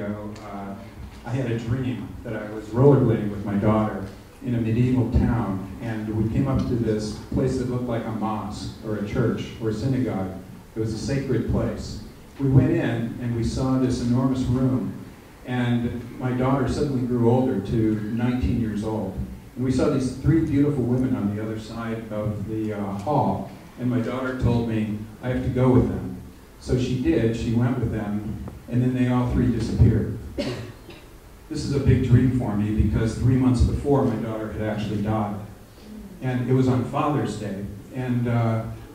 ago, I had a dream that I was rollerblading with my daughter in a medieval town, and we came up to this place that looked like a mosque or a church or a synagogue. It was a sacred place. We went in and we saw this enormous room, and my daughter suddenly grew older to 19 years old. And we saw these three beautiful women on the other side of the hall, and my daughter told me, I have to go with them. So she did, she went with them, and then they all three disappeared. This is a big dream for me because 3 months before my daughter had actually died. And it was on Father's Day, and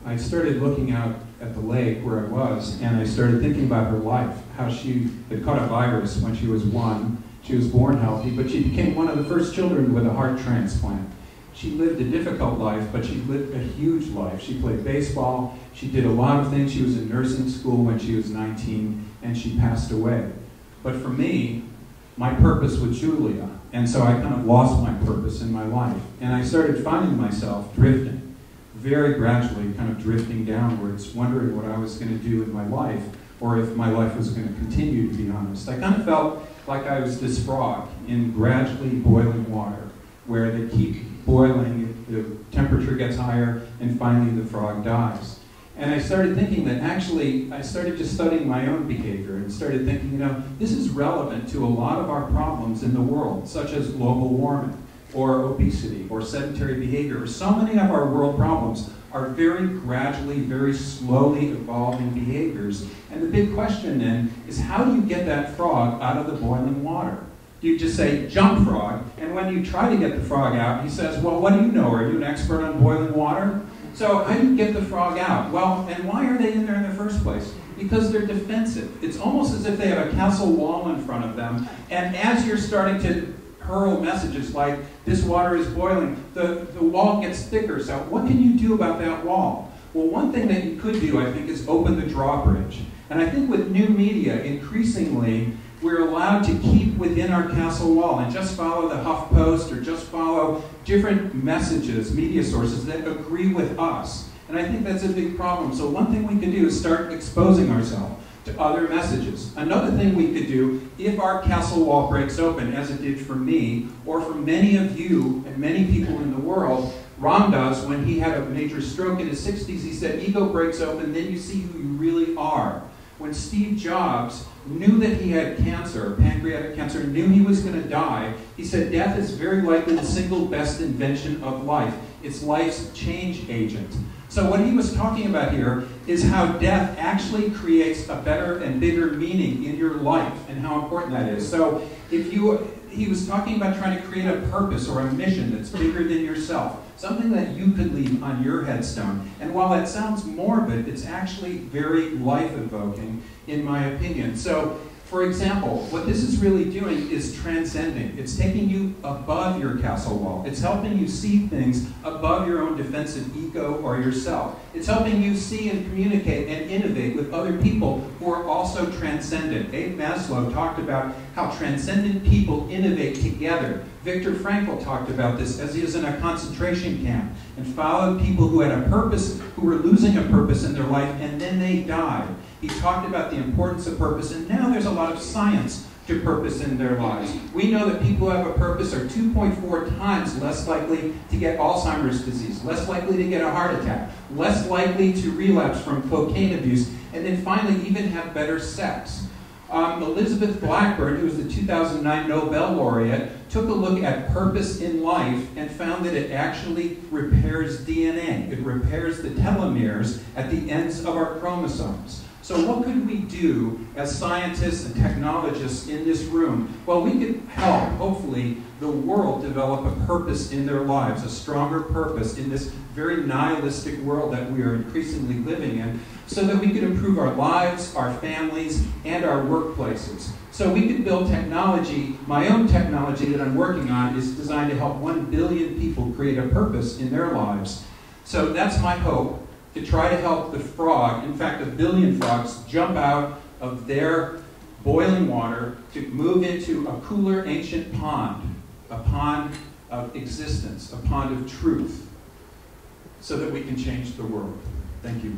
I started looking out at the lake where I was, and I started thinking about her life, how she had caught a virus when she was 1. She was born healthy, but she became one of the first children with a heart transplant. She lived a difficult life, but she lived a huge life. She played baseball, she did a lot of things. She was in nursing school when she was 19, and she passed away. But for me, my purpose was Julia, and so I kind of lost my purpose in my life. And I started finding myself drifting, very gradually kind of drifting downwards, wondering what I was going to do with my life, or if my life was going to continue, to be honest. I kind of felt like I was this frog in gradually boiling water, where they keep boiling, the temperature gets higher, and finally the frog dies. And I started thinking that actually, I started just studying my own behavior and started thinking, you know, this is relevant to a lot of our problems in the world, such as global warming, or obesity, or sedentary behavior. So many of our world problems are very gradually, very slowly evolving behaviors. And the big question then is, how do you get that frog out of the boiling water? Do you just say, jump frog, and when you try to get the frog out, he says, well, what do you know? Are you an expert on boiling water? So how do you get the frog out? Well, and why are they in there in the first place? Because they're defensive. It's almost as if they have a castle wall in front of them, and as you're starting to hurl messages like, this water is boiling, the wall gets thicker. So what can you do about that wall? Well, one thing that you could do, I think, is open the drawbridge. And I think with new media, increasingly, we're allowed to keep within our castle wall and just follow the HuffPost or just follow different messages, media sources that agree with us. And I think that's a big problem. So one thing we can do is start exposing ourselves to other messages. Another thing we could do, if our castle wall breaks open, as it did for me, or for many of you and many people in the world, Ram Dass, when he had a major stroke in his 60s, he said, ego breaks open, then you see who you really are. When Steve Jobs knew that he had cancer, pancreatic cancer, knew he was going to die, he said death is very likely the single best invention of life. It's life's change agent. So what he was talking about here is how death actually creates a better and bigger meaning in your life and how important that is. So he was talking about trying to create a purpose or a mission that's bigger than yourself, something that you could leave on your headstone. And while that sounds morbid, it's actually very life-evoking, in my opinion. So, for example, what this is really doing is transcending. It's taking you above your castle wall. It's helping you see things above your own defensive ego or yourself. It's helping you see and communicate and innovate with other people who are also transcendent. Abe Maslow talked about how transcendent people innovate together. Viktor Frankl talked about this as he was in a concentration camp and followed people who had a purpose, who were losing a purpose in their life, and then they died. He talked about the importance of purpose, and now there's a lot of science to purpose in their lives. We know that people who have a purpose are 2.4 times less likely to get Alzheimer's disease, less likely to get a heart attack, less likely to relapse from cocaine abuse, and then finally even have better sex. Elizabeth Blackburn, who was the 2009 Nobel laureate, took a look at purpose in life and found that it actually repairs DNA. It repairs the telomeres at the ends of our chromosomes. So what could we do as scientists and technologists in this room? Well, we could help, hopefully, the world develop a purpose in their lives, a stronger purpose in this very nihilistic world that we are increasingly living in, so that we could improve our lives, our families, and our workplaces. So we could build technology. My own technology that I'm working on is designed to help 1 billion people create a purpose in their lives. So that's my hope, to try to help the frog, in fact 1 billion frogs, jump out of their boiling water to move into a cooler ancient pond, a pond of existence, a pond of truth, so that we can change the world. Thank you.